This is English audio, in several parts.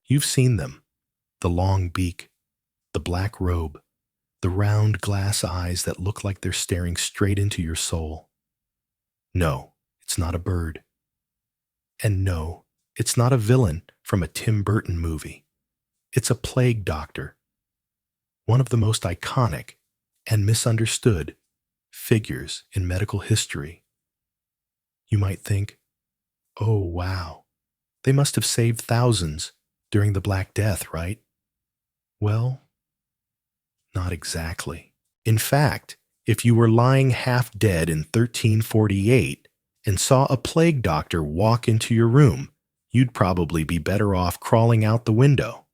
You've seen them: the long beak, the black robe, the round glass eyes that look like they're staring straight into your soul. No, it's not a bird. And no, it's not a villain from a Tim Burton movie. It's a plague doctor, one of the most iconic and misunderstood figures in medical history. You might think, oh wow, they must have saved thousands during the Black Death, right? Well, not exactly. In fact, if you were lying half dead in 1348 and saw a plague doctor walk into your room, you'd probably be better off crawling out the window.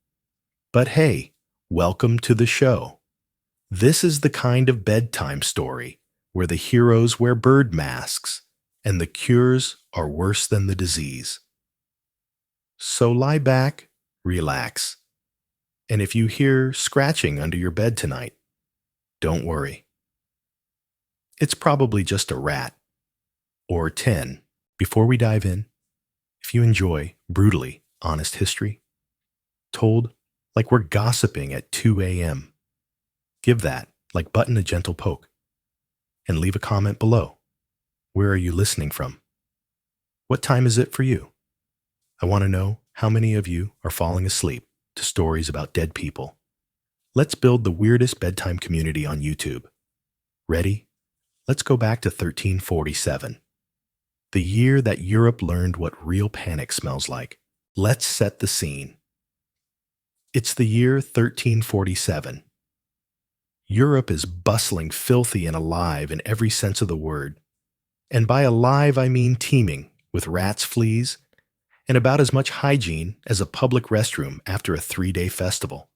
But hey, welcome to the show. This is the kind of bedtime story where the heroes wear bird masks and the cures are worse than the disease. So lie back, relax, and if you hear scratching under your bed tonight, don't worry. It's probably just a rat, or 10. Before we dive in, if you enjoy brutally honest history, told like we're gossiping at 2 a.m., give that like button a gentle poke, and leave a comment below. Where are you listening from? What time is it for you? I want to know how many of you are falling asleep to stories about dead people. Let's build the weirdest bedtime community on YouTube. Ready? Let's go back to 1347, the year that Europe learned what real panic smells like. Let's set the scene. It's the year 1347. Europe is bustling, filthy, and alive in every sense of the word. And by alive, I mean teeming with rats, fleas, and about as much hygiene as a public restroom after a 3-day festival.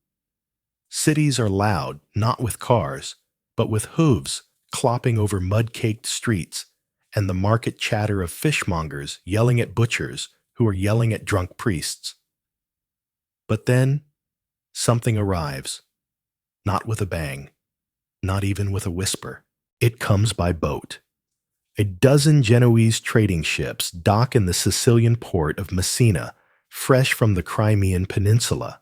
Cities are loud, not with cars, but with hooves clopping over mud-caked streets, and the market chatter of fishmongers yelling at butchers who are yelling at drunk priests. But then, something arrives. Not with a bang, not even with a whisper. It comes by boat. A dozen Genoese trading ships dock in the Sicilian port of Messina, fresh from the Crimean Peninsula.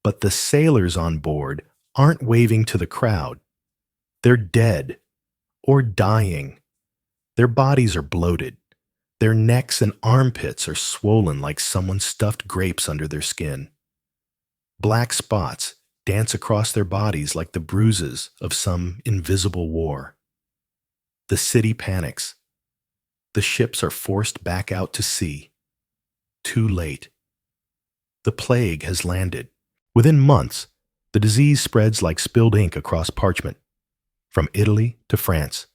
But the sailors on board aren't waving to the crowd. They're dead, or dying. Their bodies are bloated. Their necks and armpits are swollen like someone stuffed grapes under their skin. Black spots dance across their bodies like the bruises of some invisible war. The city panics. The ships are forced back out to sea. Too late. The plague has landed. Within months, the disease spreads like spilled ink across parchment. From Italy to France,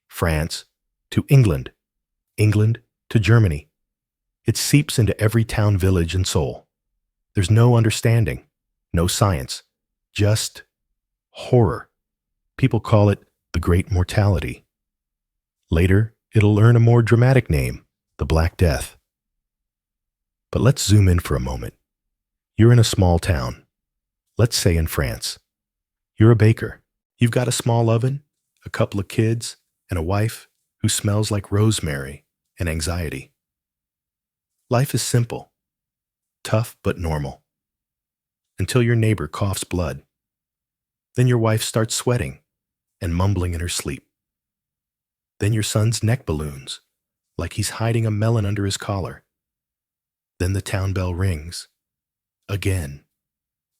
France to England, England to Germany. It seeps into every town, village, and soul. There's no understanding, no science, just horror. People call it the Great Mortality. Later, it'll earn a more dramatic name, the Black Death. But let's zoom in for a moment. You're in a small town, let's say in France. You're a baker. You've got a small oven, a couple of kids, and a wife who smells like rosemary and anxiety. Life is simple, tough but normal, until your neighbor coughs blood. Then your wife starts sweating and mumbling in her sleep. Then your son's neck balloons, like he's hiding a melon under his collar. Then the town bell rings, again,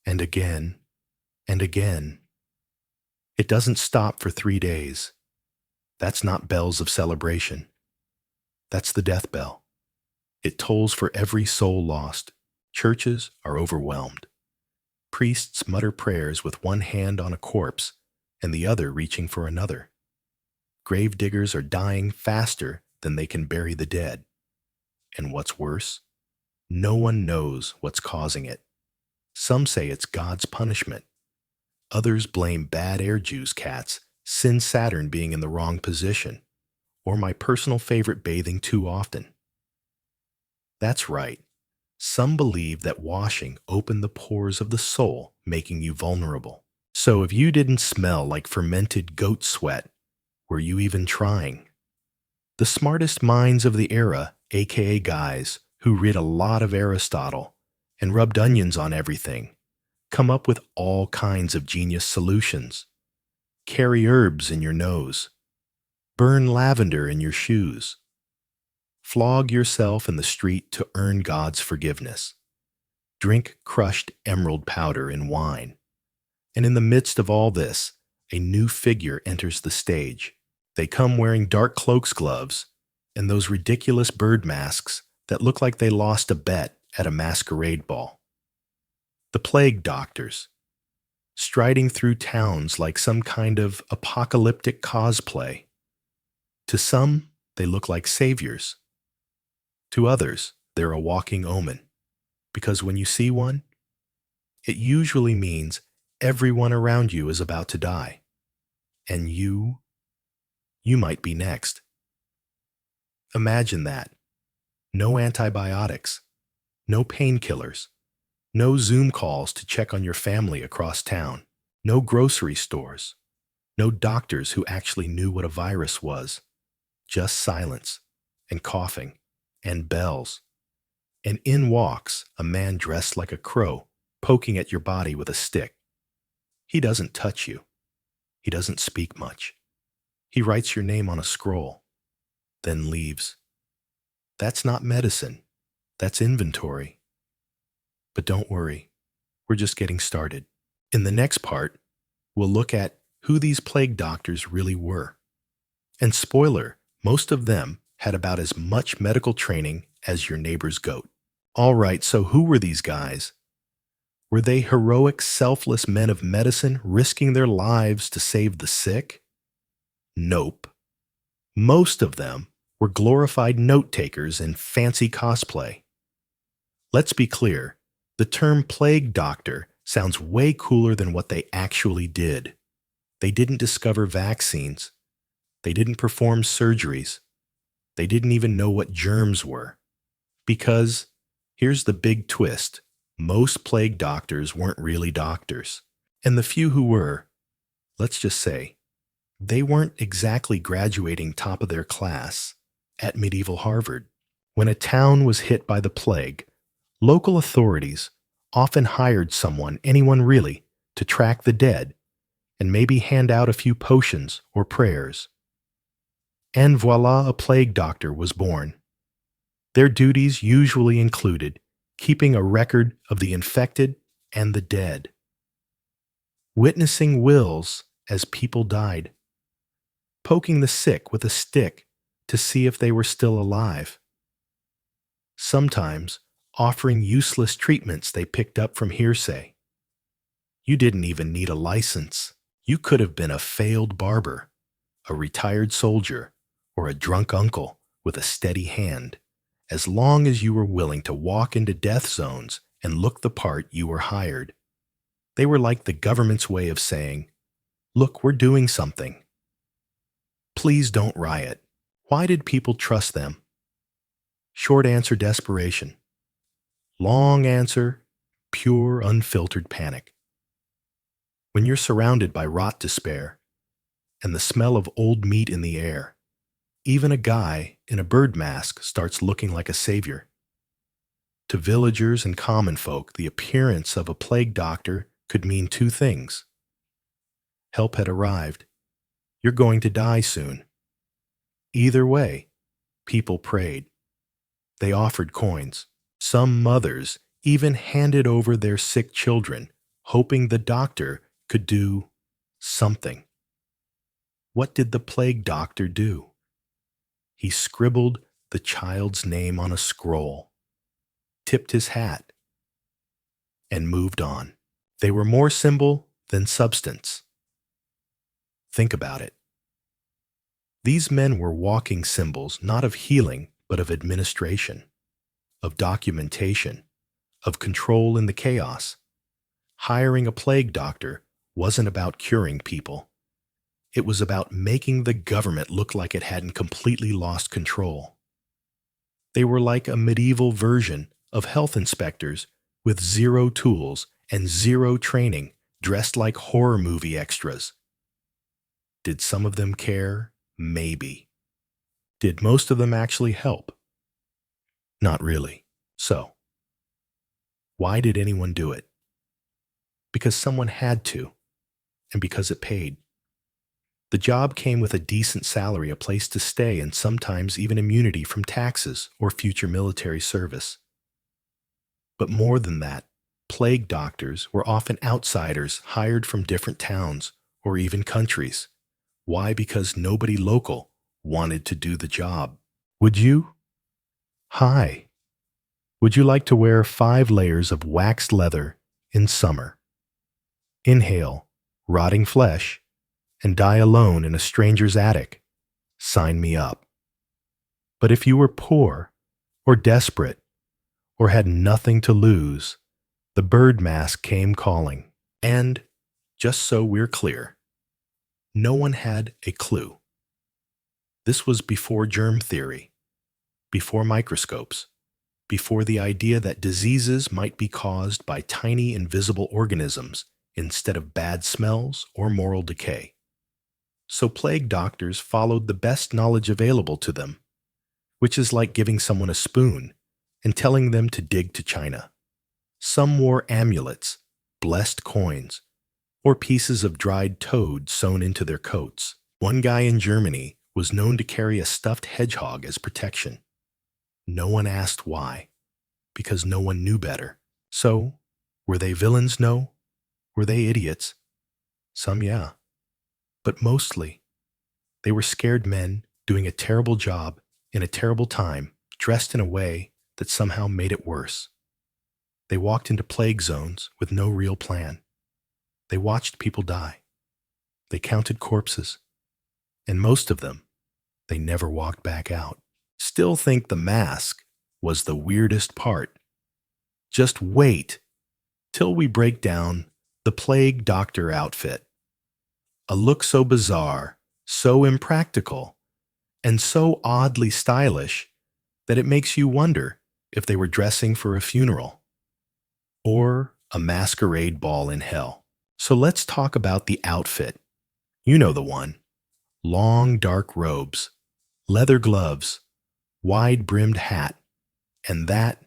and again, and again. It doesn't stop for 3 days. That's not bells of celebration. That's the death bell. It tolls for every soul lost. Churches are overwhelmed. Priests mutter prayers with one hand on a corpse and the other reaching for another. Grave diggers are dying faster than they can bury the dead. And what's worse, no one knows what's causing it. Some say it's God's punishment. Others blame bad air juice cats, sin Saturn being in the wrong position, or my personal favorite, bathing too often. That's right. Some believe that washing opened the pores of the soul, making you vulnerable. So if you didn't smell like fermented goat sweat, were you even trying? The smartest minds of the era, aka guys who read a lot of Aristotle and rubbed onions on everything, come up with all kinds of genius solutions. Carry herbs in your nose. Burn lavender in your shoes. Flog yourself in the street to earn God's forgiveness. Drink crushed emerald powder in wine. And in the midst of all this, a new figure enters the stage. They come wearing dark cloaks, gloves, and those ridiculous bird masks that look like they lost a bet at a masquerade ball. The plague doctors, striding through towns like some kind of apocalyptic cosplay. To some, they look like saviors. To others, they're a walking omen, because when you see one, it usually means everyone around you is about to die, and you might be next. Imagine that. No antibiotics, no painkillers, no Zoom calls to check on your family across town, no grocery stores, no doctors who actually knew what a virus was, just silence and coughing and bells. And in walks a man dressed like a crow, poking at your body with a stick. He doesn't touch you. He doesn't speak much. He writes your name on a scroll, then leaves. That's not medicine. That's inventory. But don't worry, we're just getting started. In the next part, we'll look at who these plague doctors really were. And spoiler, most of them had about as much medical training as your neighbor's goat. All right, so who were these guys? Were they heroic, selfless men of medicine risking their lives to save the sick? Nope. Most of them were glorified note-takers in fancy cosplay. Let's be clear, the term plague doctor sounds way cooler than what they actually did. They didn't discover vaccines. They didn't perform surgeries. They didn't even know what germs were. Because, here's the big twist, most plague doctors weren't really doctors. And the few who were, let's just say, they weren't exactly graduating top of their class at medieval Harvard. When a town was hit by the plague, local authorities often hired anyone really, to track the dead and maybe hand out a few potions or prayers. And voila, a plague doctor was born. Their duties usually included keeping a record of the infected and the dead, witnessing wills as people died, poking the sick with a stick to see if they were still alive, sometimes offering useless treatments they picked up from hearsay. You didn't even need a license. You could have been a failed barber, a retired soldier, or a drunk uncle with a steady hand. As long as you were willing to walk into death zones and look the part, you were hired. They were like the government's way of saying, look, we're doing something. Please don't riot. Why did people trust them? Short answer, desperation. Long answer, pure, unfiltered panic. When you're surrounded by rot despair and the smell of old meat in the air, even a guy in a bird mask starts looking like a savior. To villagers and common folk, the appearance of a plague doctor could mean two things. Help had arrived. You're going to die soon. Either way, people prayed. They offered coins. Some mothers even handed over their sick children, hoping the doctor could do something. What did the plague doctor do? He scribbled the child's name on a scroll, tipped his hat, and moved on. They were more symbol than substance. Think about it. These men were walking symbols not of healing, but of administration, of documentation, of control in the chaos. Hiring a plague doctor wasn't about curing people. It was about making the government look like it hadn't completely lost control. They were like a medieval version of health inspectors with zero tools and zero training, dressed like horror movie extras. Did some of them care? Maybe. Did most of them actually help? Not really. So, Why did anyone do it? Because someone had to, and because it paid. The job came with a decent salary, a place to stay, and sometimes even immunity from taxes or future military service. But more than that, plague doctors were often outsiders hired from different towns or even countries. Why? Because nobody local wanted to do the job. Would you? Hi. Would you like to wear 5 layers of waxed leather in summer? Inhale rotting flesh and die alone in a stranger's attic? Sign me up. But if you were poor or desperate or had nothing to lose, the bird mask came calling. And, just so we're clear, no one had a clue. This was before germ theory, before microscopes, before the idea that diseases might be caused by tiny invisible organisms instead of bad smells or moral decay. So plague doctors followed the best knowledge available to them, which is like giving someone a spoon and telling them to dig to China. Some wore amulets, blessed coins, or pieces of dried toad sewn into their coats. One guy in Germany was known to carry a stuffed hedgehog as protection. No one asked why, because no one knew better. So, were they villains? No. Were they idiots? Some, yeah. But mostly, they were scared men doing a terrible job in a terrible time, dressed in a way that somehow made it worse. They walked into plague zones with no real plan. They watched people die. They counted corpses. And most of them, they never walked back out. Still think the mask was the weirdest part. Just wait till we break down the plague doctor outfit. A look so bizarre, so impractical, and so oddly stylish that it makes you wonder if they were dressing for a funeral or a masquerade ball in hell. So let's talk about the outfit. You know the one. Long dark robes, leather gloves, wide-brimmed hat, and that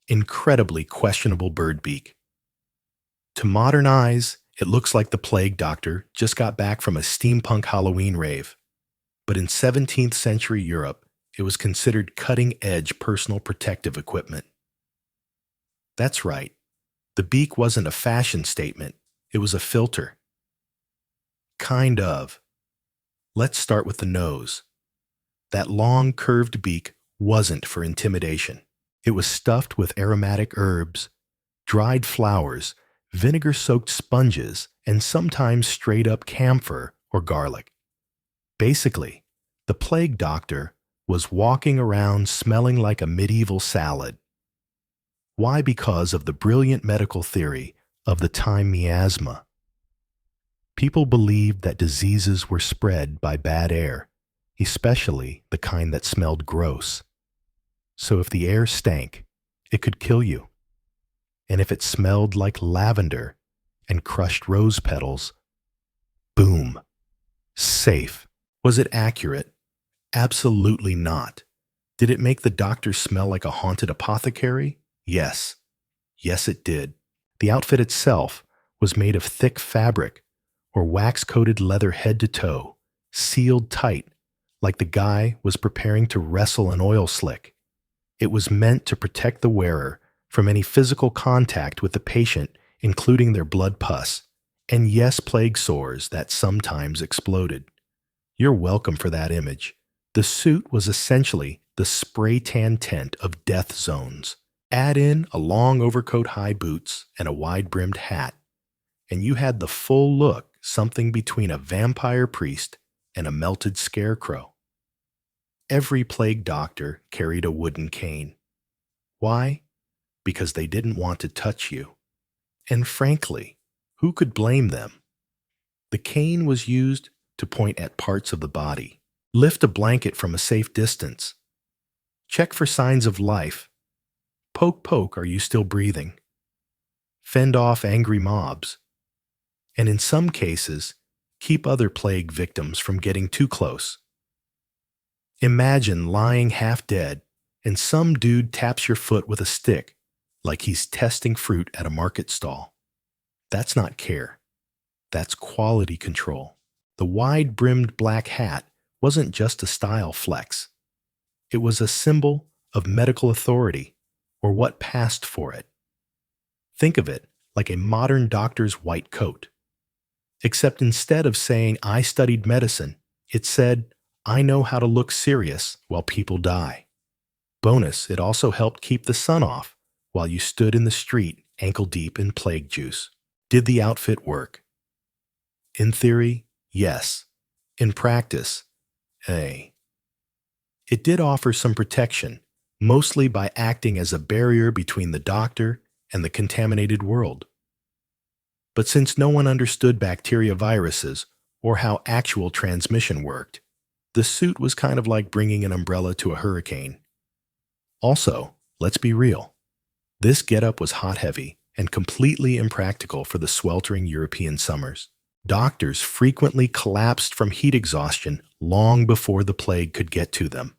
incredibly questionable bird beak. To modern eyes, it looks like the plague doctor just got back from a steampunk Halloween rave. But in 17th century Europe, it was considered cutting-edge personal protective equipment. That's right. The beak wasn't a fashion statement. It was a filter. Kind of. Let's start with the nose. That long, curved beak wasn't for intimidation. It was stuffed with aromatic herbs, dried flowers, vinegar-soaked sponges, and sometimes straight-up camphor or garlic. Basically, the plague doctor was walking around smelling like a medieval salad. Why? Because of the brilliant medical theory of the time miasma. People believed that diseases were spread by bad air, especially the kind that smelled gross. So if the air stank, it could kill you. And if it smelled like lavender and crushed rose petals, boom, safe. Was it accurate? Absolutely not. Did it make the doctor smell like a haunted apothecary? Yes. Yes, it did. The outfit itself was made of thick fabric or wax-coated leather head to toe, sealed tight, like the guy was preparing to wrestle an oil slick. It was meant to protect the wearer from any physical contact with the patient, including their blood pus, and yes, plague sores that sometimes exploded. You're welcome for that image. The suit was essentially the spray tan tent of death zones. Add in a long overcoat, high boots, and a wide-brimmed hat, and you had the full look, something between a vampire priest and a melted scarecrow. Every plague doctor carried a wooden cane. Why? Because they didn't want to touch you. And frankly, who could blame them? The cane was used to point at parts of the body, lift a blanket from a safe distance, check for signs of life, poke, poke, are you still breathing? Fend off angry mobs, and in some cases, keep other plague victims from getting too close. Imagine lying half dead and some dude taps your foot with a stick, like he's testing fruit at a market stall. That's not care. That's quality control. The wide-brimmed black hat wasn't just a style flex. It was a symbol of medical authority, or what passed for it. Think of it like a modern doctor's white coat. Except instead of saying, "I studied medicine," it said, "I know how to look serious while people die." Bonus, it also helped keep the sun off while you stood in the street ankle-deep in plague juice. Did the outfit work? In theory, yes. In practice, eh. It did offer some protection, mostly by acting as a barrier between the doctor and the contaminated world. But since no one understood bacteria viruses or how actual transmission worked, the suit was kind of like bringing an umbrella to a hurricane. Also, let's be real. This getup was hot-heavy and completely impractical for the sweltering European summers. Doctors frequently collapsed from heat exhaustion long before the plague could get to them.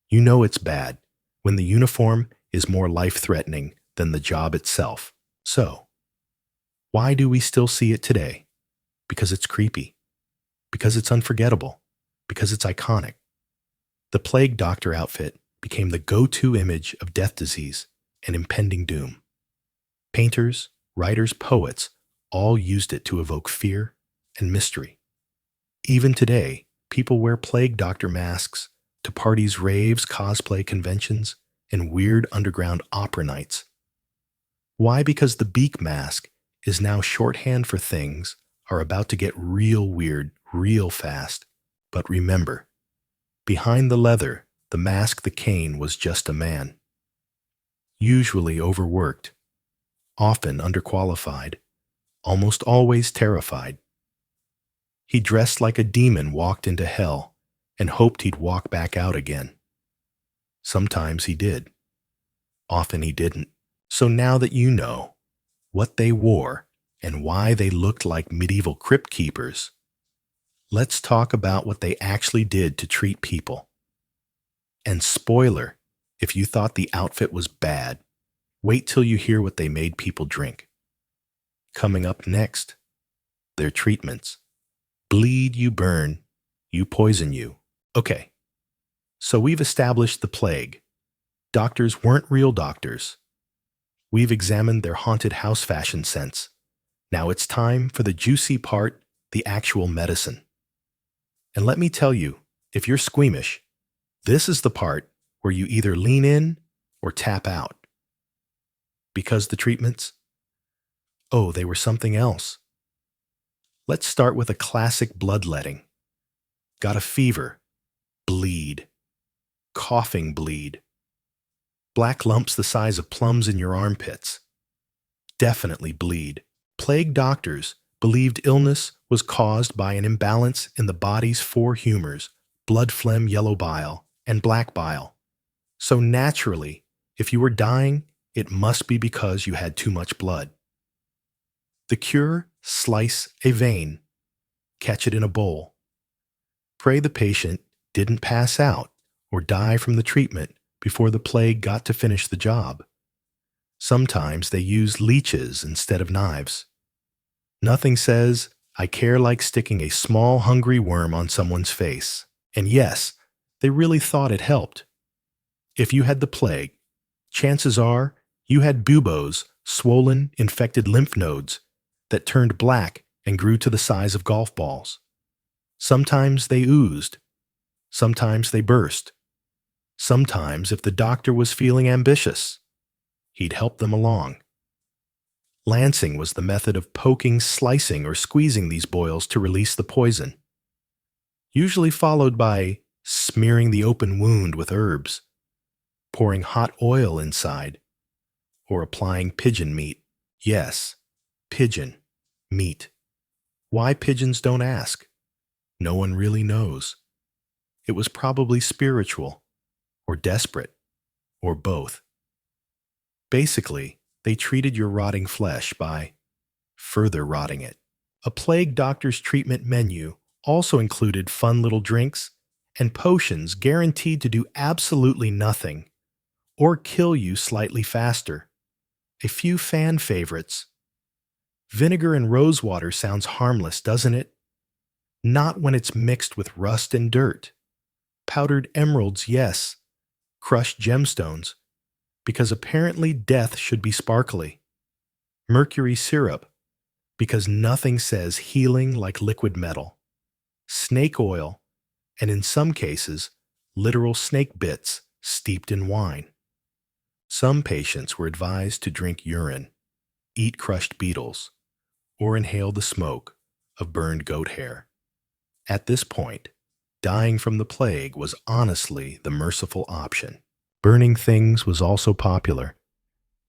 You know it's bad when the uniform is more life-threatening than the job itself. So, why do we still see it today? Because it's creepy. Because it's unforgettable. Because it's iconic. The plague doctor outfit became the go-to image of death disease and impending doom. Painters, writers, poets all used it to evoke fear and mystery. Even today, people wear plague doctor masks to parties, raves, cosplay conventions, and weird underground opera nights. Why? Because the beak mask is now shorthand for things are about to get real weird real fast. But remember, behind the leather, the mask, the cane, was just a man. Usually overworked, often underqualified, almost always terrified. He dressed like a demon walked into hell and hoped he'd walk back out again. Sometimes he did. Often he didn't. So now that you know what they wore and why they looked like medieval crypt keepers, let's talk about what they actually did to treat people. And spoiler, if you thought the outfit was bad, wait till you hear what they made people drink. Coming up next, their treatments. Bleed, you burn, you poison you. Okay, so we've established the plague. Doctors weren't real doctors. We've examined their haunted house fashion sense. Now it's time for the juicy part, the actual medicine. And let me tell you, if you're squeamish, this is the part where you either lean in or tap out. Because the treatments? Oh, they were something else. Let's start with a classic bloodletting. Got a fever? Bleed. Coughing, bleed. Black lumps the size of plums in your armpits? Definitely bleed. Plague doctors believed illness was caused by an imbalance in the body's four humors, blood, phlegm, yellow bile, and black bile. So naturally, if you were dying, it must be because you had too much blood. The cure: slice a vein, catch it in a bowl. Pray the patient didn't pass out or die from the treatment before the plague got to finish the job. Sometimes they used leeches instead of knives. Nothing says, "I care," like sticking a small, hungry worm on someone's face. And yes, they really thought it helped. If you had the plague, chances are you had buboes, swollen, infected lymph nodes that turned black and grew to the size of golf balls. Sometimes they oozed. Sometimes they burst. Sometimes, if the doctor was feeling ambitious, he'd help them along. Lancing was the method of poking, slicing, or squeezing these boils to release the poison, usually followed by smearing the open wound with herbs, pouring hot oil inside, or applying pigeon meat. Yes, pigeon meat. Why pigeons, don't ask. No one really knows. It was probably spiritual, or desperate, or both. Basically, they treated your rotting flesh by further rotting it. A plague doctor's treatment menu also included fun little drinks and potions guaranteed to do absolutely nothing, or kill you slightly faster. A few fan favorites. Vinegar and rosewater sounds harmless, doesn't it? Not when it's mixed with rust and dirt. Powdered emeralds, yes. Crushed gemstones, because apparently death should be sparkly. Mercury syrup, because nothing says healing like liquid metal. Snake oil, and in some cases, literal snake bits steeped in wine. Some patients were advised to drink urine, eat crushed beetles, or inhale the smoke of burned goat hair. At this point, dying from the plague was honestly the merciful option. Burning things was also popular.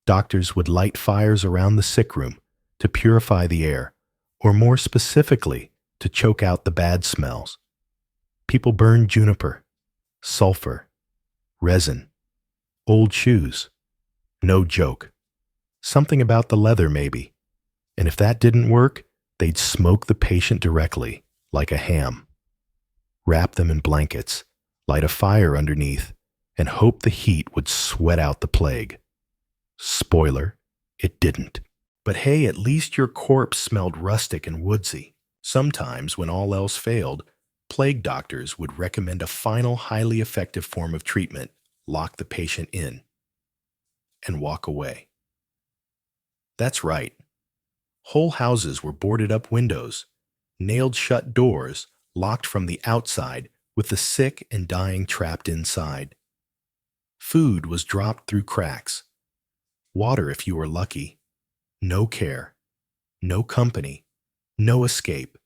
Doctors would light fires around the sick room to purify the air, or more specifically, to choke out the bad smells. People burned juniper, sulfur, resin, old shoes. No joke. Something about the leather, maybe. And if that didn't work, they'd smoke the patient directly, like a ham. Wrap them in blankets, light a fire underneath, and hope the heat would sweat out the plague. Spoiler, it didn't. But hey, at least your corpse smelled rustic and woodsy. Sometimes, when all else failed, plague doctors would recommend a final highly effective form of treatment, lock the patient in, and walk away. That's right. Whole houses were boarded up windows, nailed shut doors, locked from the outside, with the sick and dying trapped inside. Food was dropped through cracks. Water if you were lucky. No care. No company. No escape.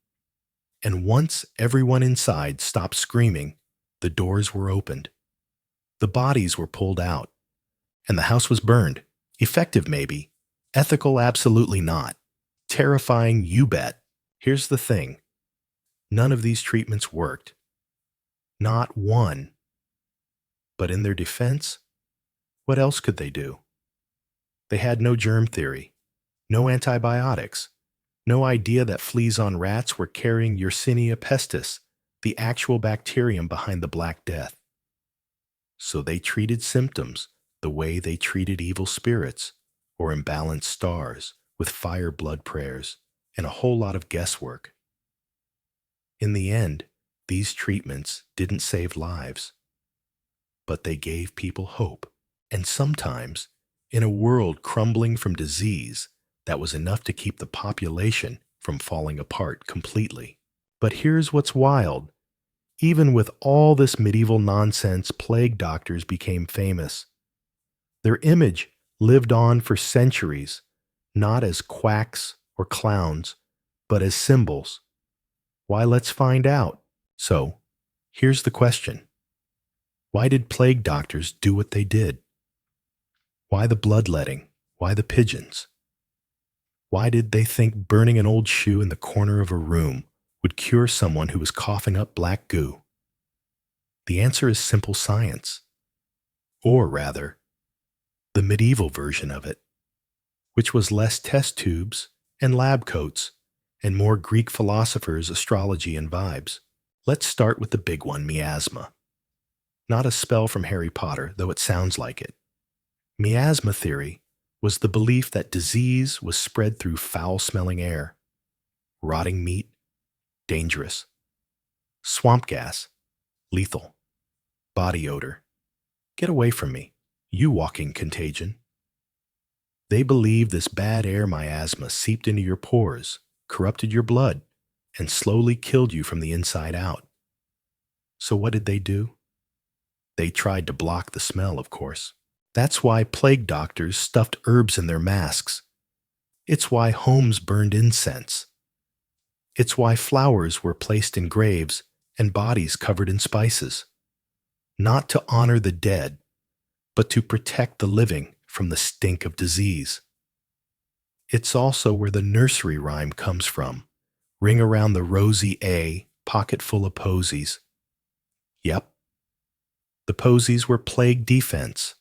And once everyone inside stopped screaming, the doors were opened. The bodies were pulled out. And the house was burned. Effective, maybe. Ethical, absolutely not. Terrifying, you bet. Here's the thing. None of these treatments worked. Not one. But in their defense, what else could they do? They had no germ theory, no antibiotics, no idea that fleas on rats were carrying Yersinia pestis, the actual bacterium behind the Black Death. So they treated symptoms the way they treated evil spirits or imbalanced stars with fire blood prayers and a whole lot of guesswork. In the end, these treatments didn't save lives, but they gave people hope. And sometimes, in a world crumbling from disease, that was enough to keep the population from falling apart completely. But here's what's wild. Even with all this medieval nonsense, plague doctors became famous. Their image lived on for centuries, not as quacks or clowns, but as symbols. Why, let's find out. So, here's the question. Why did plague doctors do what they did? Why the bloodletting? Why the pigeons? Why did they think burning an old shoe in the corner of a room would cure someone who was coughing up black goo? The answer is simple science. Or rather, the medieval version of it, which was less test tubes and lab coats and more Greek philosophers, astrology, and vibes. Let's start with the big one, miasma. Not a spell from Harry Potter, though it sounds like it. Miasma theory was the belief that disease was spread through foul-smelling air. Rotting meat, dangerous. Swamp gas, lethal. Body odor. Get away from me, you walking contagion. They believed this bad air miasma seeped into your pores, corrupted your blood, and slowly killed you from the inside out. So what did they do? They tried to block the smell, of course. That's why plague doctors stuffed herbs in their masks. It's why homes burned incense. It's why flowers were placed in graves and bodies covered in spices. Not to honor the dead, but to protect the living from the stink of disease. It's also where the nursery rhyme comes from. Ring around the rosy A, pocket full of posies. Yep. The posies were plague defense.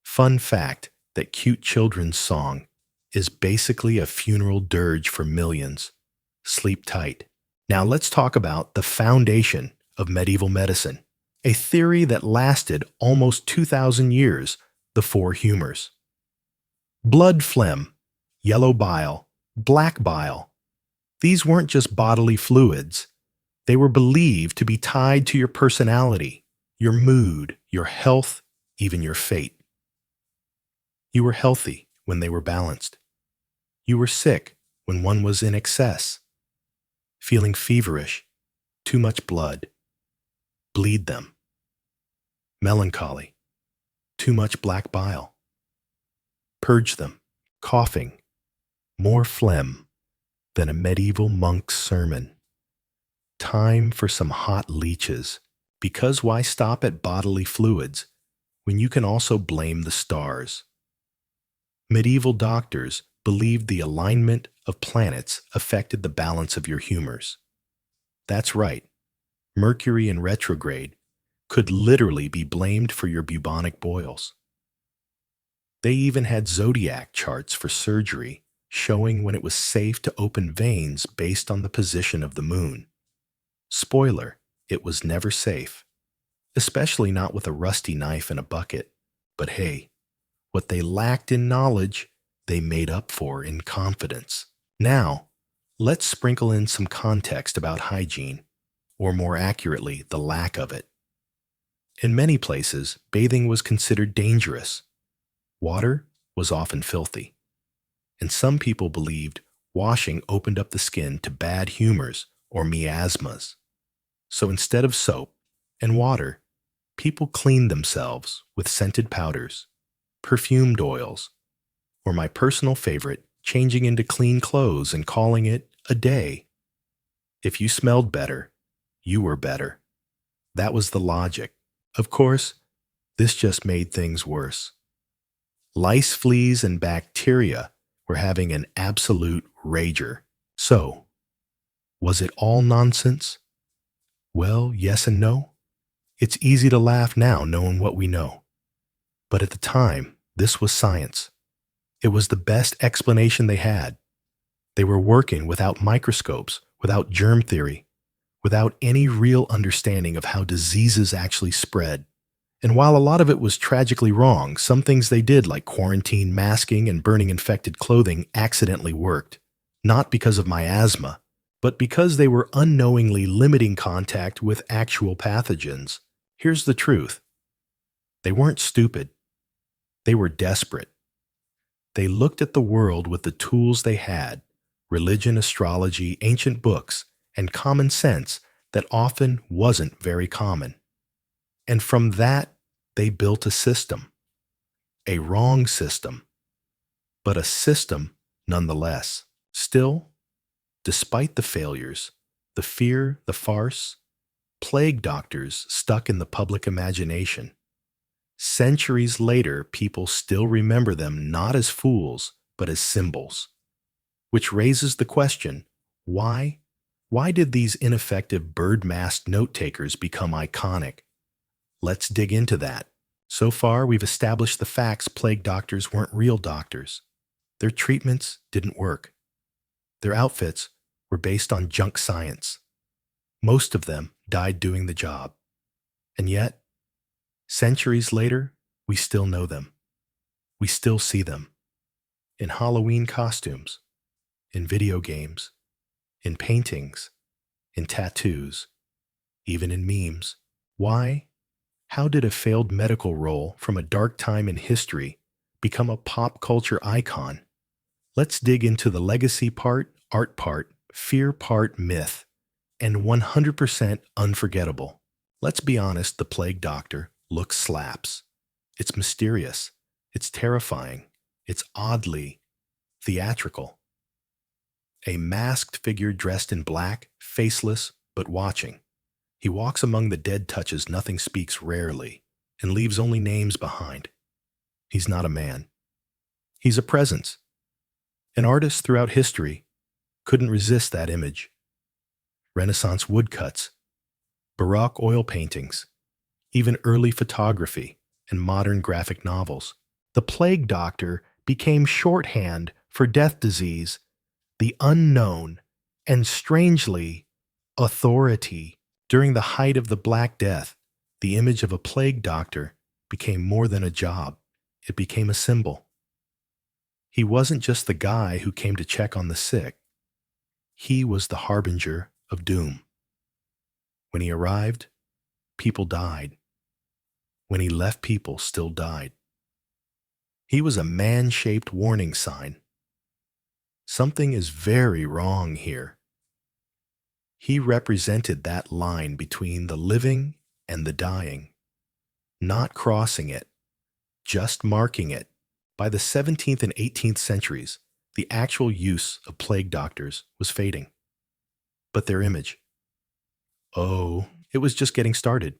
Fun fact that cute children's song is basically a funeral dirge for millions. Sleep tight. Now let's talk about the foundation of medieval medicine, A theory that lasted almost 2,000 years, the four humors. Blood phlegm, yellow bile, black bile. These weren't just bodily fluids. They were believed to be tied to your personality, your mood, your health, even your fate. You were healthy when they were balanced. You were sick when one was in excess. Feeling feverish, too much blood. Bleed them. Melancholy, too much black bile. Purge them, coughing, more phlegm than a medieval monk's sermon. Time for some hot leeches, because why stop at bodily fluids when you can also blame the stars? Medieval doctors believed the alignment of planets affected the balance of your humors. That's right, Mercury in retrograde could literally be blamed for your bubonic boils. They even had zodiac charts for surgery showing when it was safe to open veins based on the position of the moon. Spoiler, it was never safe, especially not with a rusty knife and a bucket. But hey, what they lacked in knowledge, they made up for in confidence. Now, let's sprinkle in some context about hygiene, or more accurately, the lack of it. In many places, bathing was considered dangerous. Water was often filthy. And some people believed washing opened up the skin to bad humors or miasmas. So instead of soap and water, people cleaned themselves with scented powders, perfumed oils, or my personal favorite, changing into clean clothes and calling it a day. If you smelled better, you were better. That was the logic. Of course, this just made things worse. Lice, fleas, and bacteria were having an absolute rager. So, was it all nonsense? Well, yes and no. It's easy to laugh now knowing what we know. But at the time, this was science. It was the best explanation they had. They were working without microscopes, without germ theory, without any real understanding of how diseases actually spread. And while a lot of it was tragically wrong, some things they did, like quarantine, masking, and burning infected clothing, accidentally worked. Not because of miasma, but because they were unknowingly limiting contact with actual pathogens. Here's the truth. They weren't stupid. They were desperate. They looked at the world with the tools they had, religion, astrology, ancient books, and common sense that often wasn't very common. And from that, they built a system. A wrong system, but a system nonetheless. Still, despite the failures, the fear, the farce, plague doctors stuck in the public imagination. Centuries later, people still remember them not as fools, but as symbols. Which raises the question, why? Why did these ineffective bird-masked note-takers become iconic? Let's dig into that. So far, we've established the facts plague doctors weren't real doctors. Their treatments didn't work. Their outfits were based on junk science. Most of them died doing the job. And yet, centuries later, we still know them. We still see them. In Halloween costumes, in video games, in paintings, in tattoos, even in memes. Why? How did a failed medical role from a dark time in history become a pop culture icon? Let's dig into the legacy part, art part, fear part, myth, and 100% unforgettable. Let's be honest, the plague doctor looks slaps. It's mysterious. It's terrifying. It's oddly theatrical. A masked figure dressed in black, faceless, but watching. He walks among the dead, touches nothing, speaks rarely, and leaves only names behind. He's not a man. He's a presence. An artist throughout history couldn't resist that image. Renaissance woodcuts, Baroque oil paintings, even early photography and modern graphic novels. The plague doctor became shorthand for death disease, the unknown, and strangely, authority. During the height of the Black Death, The image of a plague doctor became more than a job. It became a symbol. He wasn't just the guy who came to check on the sick. He was the harbinger of doom. When he arrived, people died. When he left, people still died. He was a man-shaped warning sign. Something is very wrong here. He represented that line between the living and the dying, not crossing it, just marking it. By the 17th and 18th centuries, the actual use of plague doctors was fading. But their image, oh, it was just getting started.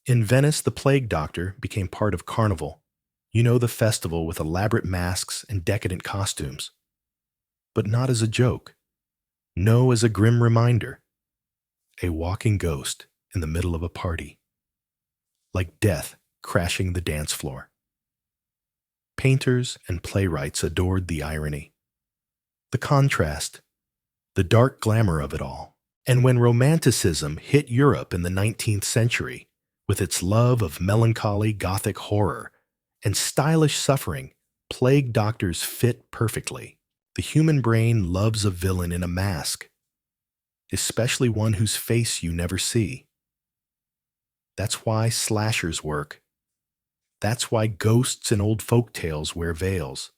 In Venice, the plague doctor became part of Carnival. You know, the festival with elaborate masks and decadent costumes. But not as a joke. No, as a grim reminder. A walking ghost in the middle of a party. Like death crashing the dance floor. Painters and playwrights adored the irony, the contrast, the dark glamour of it all. And when Romanticism hit Europe in the 19th century, with its love of melancholy Gothic horror and stylish suffering, plague doctors fit perfectly. The human brain loves a villain in a mask, especially one whose face you never see. That's why slashers work. That's why ghosts in old folk tales wear veils.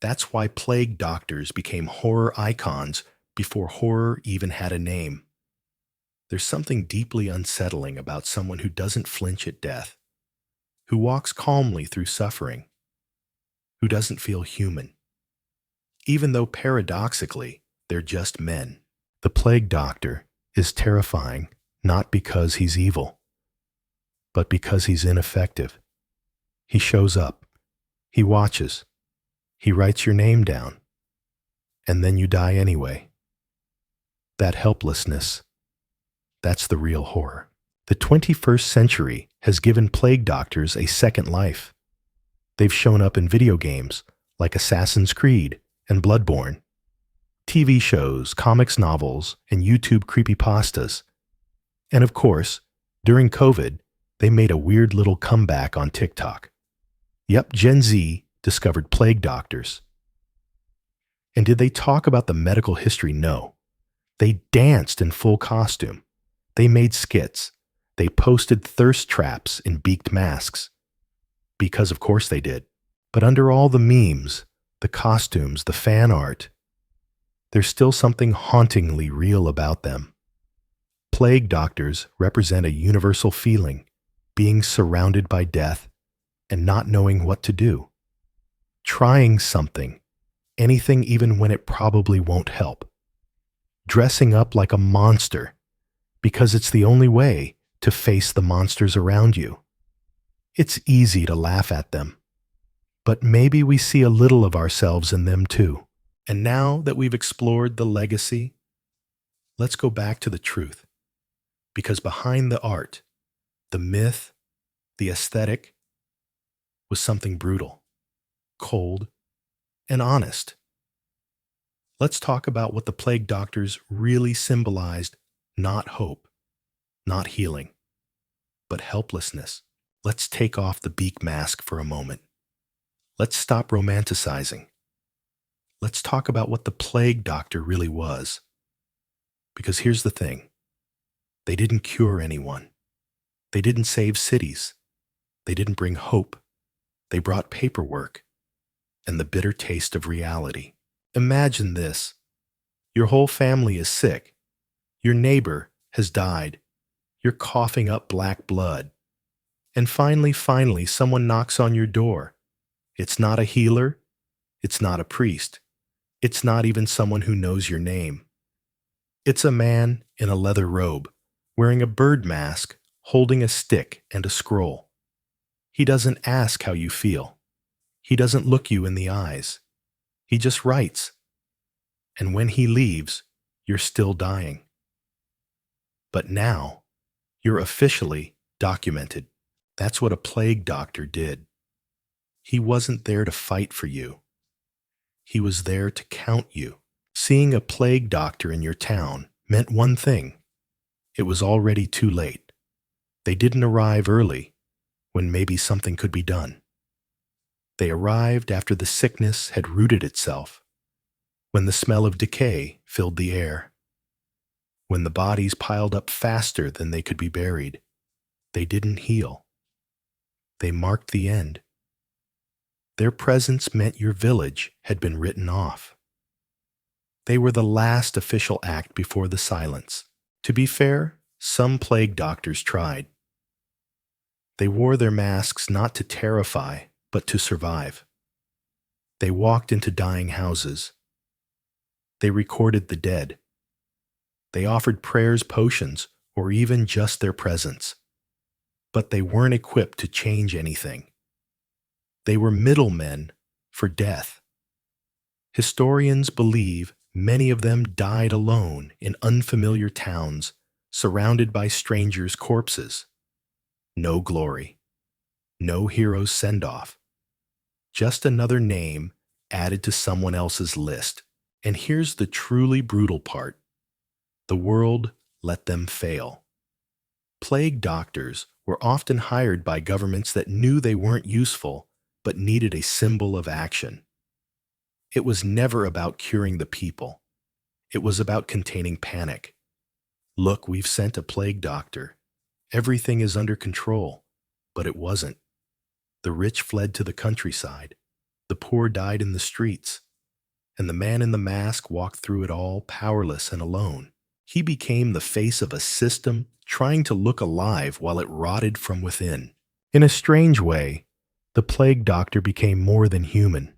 That's why plague doctors became horror icons before horror even had a name. There's something deeply unsettling about someone who doesn't flinch at death, who walks calmly through suffering, who doesn't feel human, even though paradoxically they're just men. The plague doctor is terrifying not because he's evil, but because he's ineffective. He shows up, he watches, he writes your name down, and then you die anyway. That helplessness, that's the real horror. The 21st century has given plague doctors a second life. They've shown up in video games like Assassin's Creed and Bloodborne, TV shows, comics, novels, and YouTube creepypastas. And of course, during COVID, they made a weird little comeback on TikTok. Yep, Gen Z discovered plague doctors. And did they talk about the medical history? No. They danced in full costume. They made skits. They posted thirst traps in beaked masks. Because of course they did. But under all the memes, the costumes, the fan art, there's still something hauntingly real about them. Plague doctors represent a universal feeling, being surrounded by death and not knowing what to do. Trying something, anything even when it probably won't help. Dressing up like a monster because it's the only way to face the monsters around you. It's easy to laugh at them, but maybe we see a little of ourselves in them too. And now that we've explored the legacy, let's go back to the truth. Because behind the art, the myth, the aesthetic, was something brutal, cold, and honest. Let's talk about what the plague doctors really symbolized: not hope, not healing, but helplessness. Let's take off the beak mask for a moment. Let's stop romanticizing. Let's talk about what the plague doctor really was. Because here's the thing. They didn't cure anyone. They didn't save cities. They didn't bring hope. They brought paperwork and the bitter taste of reality. Imagine this. Your whole family is sick. Your neighbor has died. You're coughing up black blood. And finally, someone knocks on your door. It's not a healer. It's not a priest. It's not even someone who knows your name. It's a man in a leather robe, wearing a bird mask, holding a stick and a scroll. He doesn't ask how you feel. He doesn't look you in the eyes. He just writes. And when he leaves, you're still dying. But now, you're officially documented. That's what a plague doctor did. He wasn't there to fight for you. He was there to count you. Seeing a plague doctor in your town meant one thing. It was already too late. They didn't arrive early, when maybe something could be done. They arrived after the sickness had rooted itself, when the smell of decay filled the air, when the bodies piled up faster than they could be buried. They didn't heal. They marked the end. Their presence meant your village had been written off. They were the last official act before the silence. To be fair, some plague doctors tried. They wore their masks not to terrify, but to survive. They walked into dying houses. They recorded the dead. They offered prayers, potions, or even just their presence. But they weren't equipped to change anything. They were middlemen for death. Historians believe many of them died alone in unfamiliar towns, surrounded by strangers' corpses. No glory. No hero's send-off. Just another name added to someone else's list. And here's the truly brutal part. The world let them fail. Plague doctors were often hired by governments that knew they weren't useful, but needed a symbol of action. It was never about curing the people. It was about containing panic. Look, we've sent a plague doctor. Everything is under control. But it wasn't. The rich fled to the countryside. The poor died in the streets. And the man in the mask walked through it all powerless and alone. He became the face of a system trying to look alive while it rotted from within. In a strange way, the plague doctor became more than human.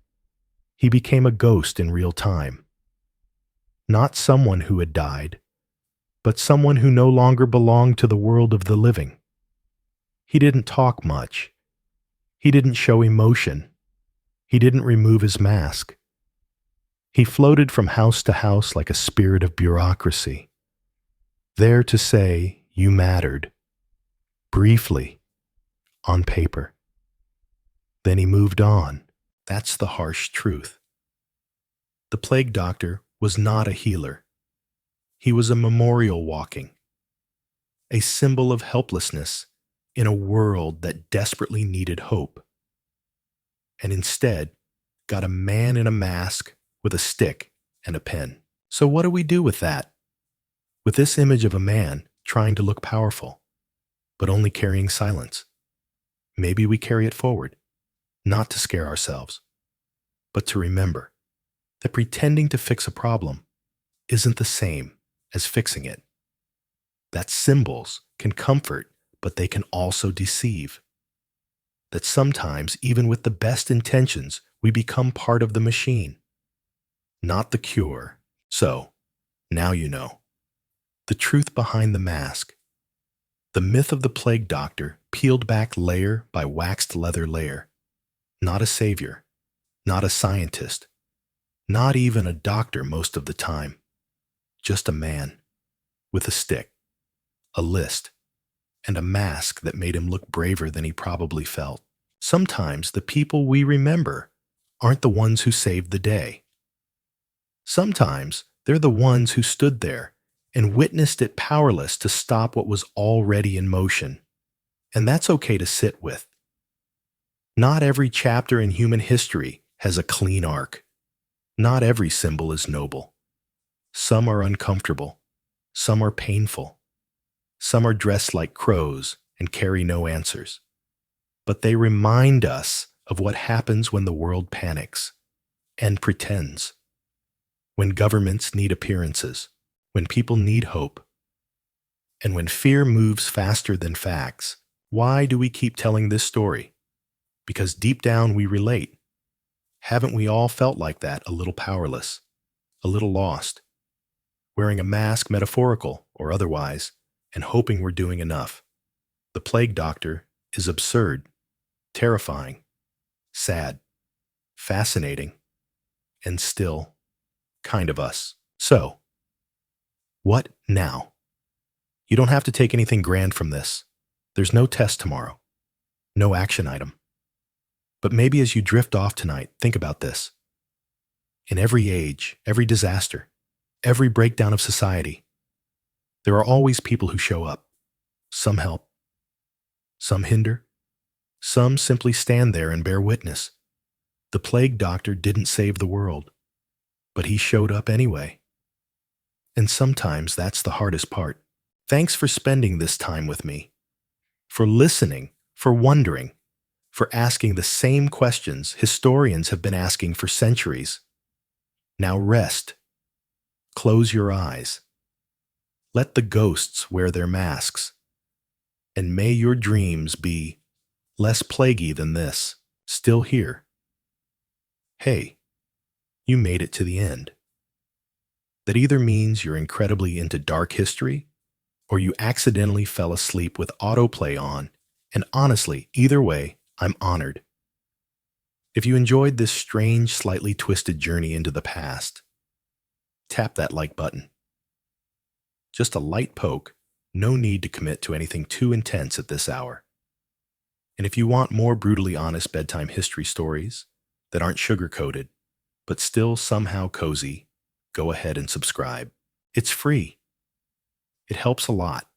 He became a ghost in real time. Not someone who had died, but someone who no longer belonged to the world of the living. He didn't talk much. He didn't show emotion. He didn't remove his mask. He floated from house to house like a spirit of bureaucracy, there to say you mattered, briefly, on paper. Then he moved on. That's the harsh truth. The plague doctor was not a healer. He was a memorial walking, a symbol of helplessness in a world that desperately needed hope. And instead, got a man in a mask with a stick and a pen. So what do we do with that? With this image of a man trying to look powerful, but only carrying silence. Maybe we carry it forward, not to scare ourselves, but to remember that pretending to fix a problem isn't the same as fixing it. That symbols can comfort, but they can also deceive. That sometimes, even with the best intentions, we become part of the machine, not the cure. So, now you know. The truth behind the mask. The myth of the plague doctor peeled back layer by waxed leather layer. Not a savior, not a scientist, not even a doctor most of the time. Just a man with a stick, a list, and a mask that made him look braver than he probably felt. Sometimes the people we remember aren't the ones who saved the day. Sometimes they're the ones who stood there and witnessed it powerless to stop what was already in motion. And that's okay to sit with. Not every chapter in human history has a clean arc. Not every symbol is noble. Some are uncomfortable. Some are painful. Some are dressed like crows and carry no answers. But they remind us of what happens when the world panics and pretends. When governments need appearances, when people need hope, and when fear moves faster than facts. Why do we keep telling this story? Because deep down we relate. Haven't we all felt like that, a little powerless, a little lost, wearing a mask, metaphorical or otherwise, and hoping we're doing enough? The plague doctor is absurd, terrifying, sad, fascinating, and still kind of us. So, what now? You don't have to take anything grand from this. There's no test tomorrow, no action item. But maybe as you drift off tonight, think about this. In every age, every disaster, every breakdown of society, there are always people who show up. Some help, Some hinder, some simply stand there and bear witness. The plague doctor didn't save the world, but he showed up anyway. And sometimes that's the hardest part. Thanks for spending this time with me, for listening, for wondering, for asking the same questions historians have been asking for centuries. Now rest. Close your eyes. Let the ghosts wear their masks. And may your dreams be less plaguey than this, still here. Hey, you made it to the end. That either means you're incredibly into dark history, or you accidentally fell asleep with autoplay on, and honestly, either way, I'm honored. If you enjoyed this strange, slightly twisted journey into the past, tap that like button. Just a light poke, no need to commit to anything too intense at this hour. And if you want more brutally honest bedtime history stories that aren't sugar-coated, but still somehow cozy, go ahead and subscribe. It's free. It helps a lot.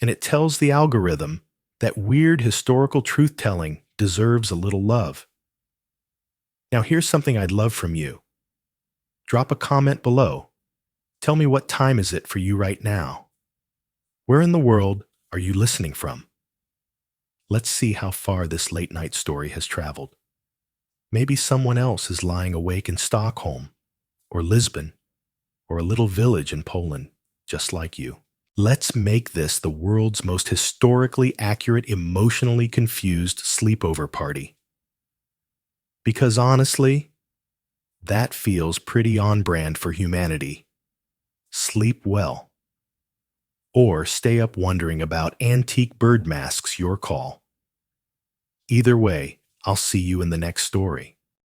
And it tells the algorithm that weird historical truth-telling deserves a little love. Now here's something I'd love from you. Drop a comment below. Tell me what time is it for you right now. Where in the world are you listening from? Let's see how far this late-night story has traveled. Maybe someone else is lying awake in Stockholm, or Lisbon, or a little village in Poland, just like you. Let's make this the world's most historically accurate, emotionally confused sleepover party. Because honestly, that feels pretty on brand for humanity. Sleep well. Or stay up wondering about antique bird masks, your call. Either way, I'll see you in the next story.